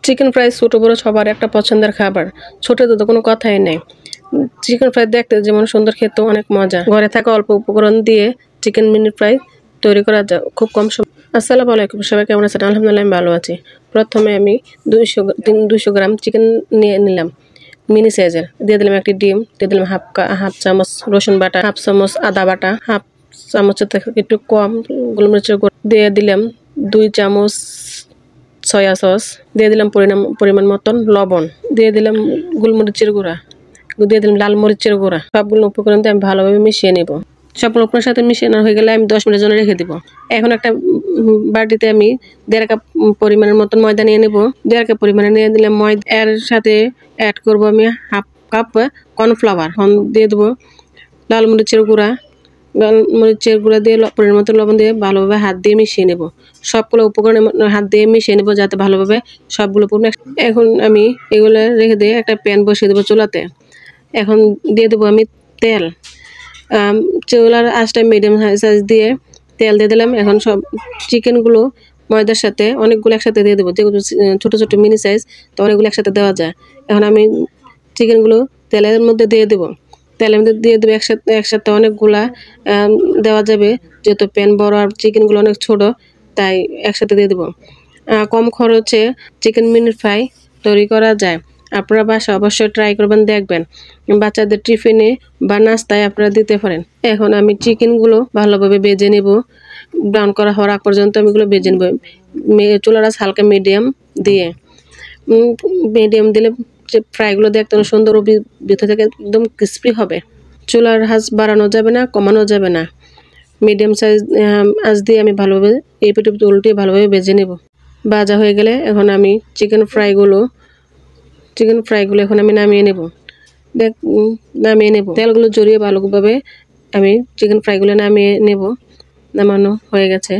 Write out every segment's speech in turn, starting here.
Chicken fry ছোট বড় সবার একটা পছন্দের খাবার। ছোটদের তো কোনো কথাই নেই। চিকেন ফ্রাই দেখতে যেমন সুন্দর, খেতেও অনেক মজা। ঘরে থাকা অল্প উপকরণ দিয়ে চিকেন মিনি ফ্রাই তৈরি করা যায় খুব কম সময়। আসসালামু আলাইকুম, সবাই কেমন আছেন? আলহামদুলিল্লাহ আমি ভালো আছি। প্রথমে আমি 200 গ্রাম চিকেন নিয়ে নিলাম মিনি সাইজের। দিয়ে দিলাম একটি ডিম, দিয়ে দিলাম হাফ চামচ রসুন বাটা, হাফ চামচ আদা বাটা, হাফ চামচের থেকে একটু কম গোলমরিচের গুঁড়ো, দিয়ে দিলাম 2 চামচ সয়া সস, দিয়ে দিলাম পরিমাণ মতন লবণ, দিয়ে দিলাম গোলমরিচের গুঁড়া, দিয়ে দিলাম লাল মরিচের গুঁড়া। সবগুলো উপকরণ দিয়ে আমি ভালোভাবে মিশিয়ে নেব। সবগুলো উপকরণের সাথে মিশিয়ে নেওয়া হয়ে গেলে আমি 10 মিনিটের জন্য রেখে দিব। এখন একটা বাটিতে আমি 1.5 কাপ পরিমাণের মতন ময়দা নিয়ে নেব। 1.5 কাপ পরিমাণে নিয়ে দিলাম ময়দা। এর সাথে অ্যাড করব আমি হাফ কাপ কর্নফ্লাওয়ার। দিয়ে দেবো লাল মরিচের গুঁড়া দিয়ে পরিমাণ মতো লবণ দিয়ে ভালোভাবে হাত দিয়ে মিশিয়ে নেব। সবগুলো উপকরণ হাত দিয়ে মিশিয়ে নেব যাতে ভালোভাবে সবগুলো উপকরণ। এখন আমি এগুলো রেখে দিয়ে একটা প্যান বসিয়ে দেবো চুলাতে। এখন দিয়ে দেবো আমি তেল। চুলার আঁচটা মিডিয়াম সাইজ দিয়ে তেল দিয়ে দিলাম। এখন সব চিকেনগুলো ময়দার সাথে অনেকগুলো একসাথে দিয়ে দেবো, যেগুলো ছোটো ছোটো মিনি সাইজ, তো অনেকগুলো একসাথে দেওয়া যায়। এখন আমি চিকেনগুলো তেলের মধ্যে দিয়ে দেবো। তেলের মধ্যে দিয়ে দেবো একসাথে অনেকগুলা দেওয়া যাবে, যেহেতু প্যান বড় আর চিকেনগুলো অনেক ছোট, তাই একসাথে দিয়ে দেবো। কম খরচে চিকেন মিনি ফ্রাই তৈরি করা যায়। আপনারা বাসায় অবশ্যই ট্রাই করবেন, দেখবেন। বাচ্চাদের টিফিনে বা নাস্তায় আপনারা দিতে পারেন। এখন আমি চিকেনগুলো ভালোভাবে ভেজে নেব। ব্রাউন করা হওয়ার আগ পর্যন্ত আমি এগুলো ভেজে নেব। চুলার আঁচ হালকা মিডিয়াম দিলে যে ফ্রাইগুলো দেখতে সুন্দর ও ভিতর থেকে একদম ক্রিস্পি হবে। চুলার আঁচ বাড়ানো যাবে না, কমানো যাবে না। মিডিয়াম সাইজ আঁচ দিয়ে আমি ভালোভাবে এই পিঠে উল্টে ভালোভাবে ভেজে নেব। ভাজা হয়ে গেলে এখন আমি চিকেন ফ্রাইগুলো এখন আমি নামিয়ে নেব। তেলগুলো জড়িয়ে ভালোভাবে আমি চিকেন ফ্রাইগুলো নামিয়ে নেব। নামানো হয়ে গেছে।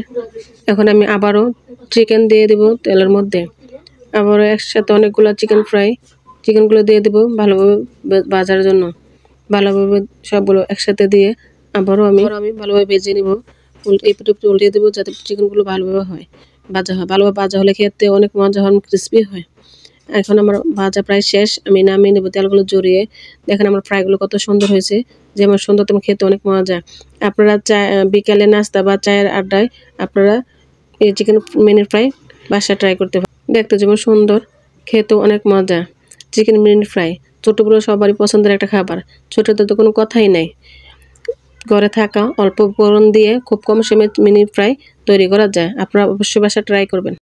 এখন আমি আবারও চিকেন দিয়ে দেব তেলের মধ্যে। আবারও একসাথে অনেকগুলো চিকেনগুলো দিয়ে দেবো ভালোভাবে ভাজার জন্য। ভালোভাবে সবগুলো একসাথে দিয়ে আবারও আমি ভালোভাবে ভেজে নেব। এই পিঠে উল্টে দেবো যাতে চিকেনগুলো ভালোভাবে ভালোভাবে ভাজা হলে খেতে অনেক মজা হয়, ক্রিস্পি হয়। এখন আমার ভাজা প্রায় শেষ, আমি নামিয়ে নেব। তেলগুলো জড়িয়ে দেখেন আমার ফ্রাইগুলো কত সুন্দর হয়েছে, যেমন সুন্দর তেমন খেতে অনেক মজা। আপনারা বিকালে নাস্তা বা চায়ের আড্ডায় আপনারা এই চিকেন মিনি ফ্রাই বাসায় ট্রাই করতে পারেন। দেখতে যেমন সুন্দর, খেতেও অনেক মজা। চিকেন মিনি ফ্রাই ছোটো বড়ো সবারই পছন্দের একটা খাবার। ছোটোদের তো কোনো কথাই নেই। ঘরে থাকা অল্প উপকরণ দিয়ে খুব কম সময়ে মিনি ফ্রাই তৈরি করা যায়। আপনারা অবশ্যই বাসায় ট্রাই করবেন।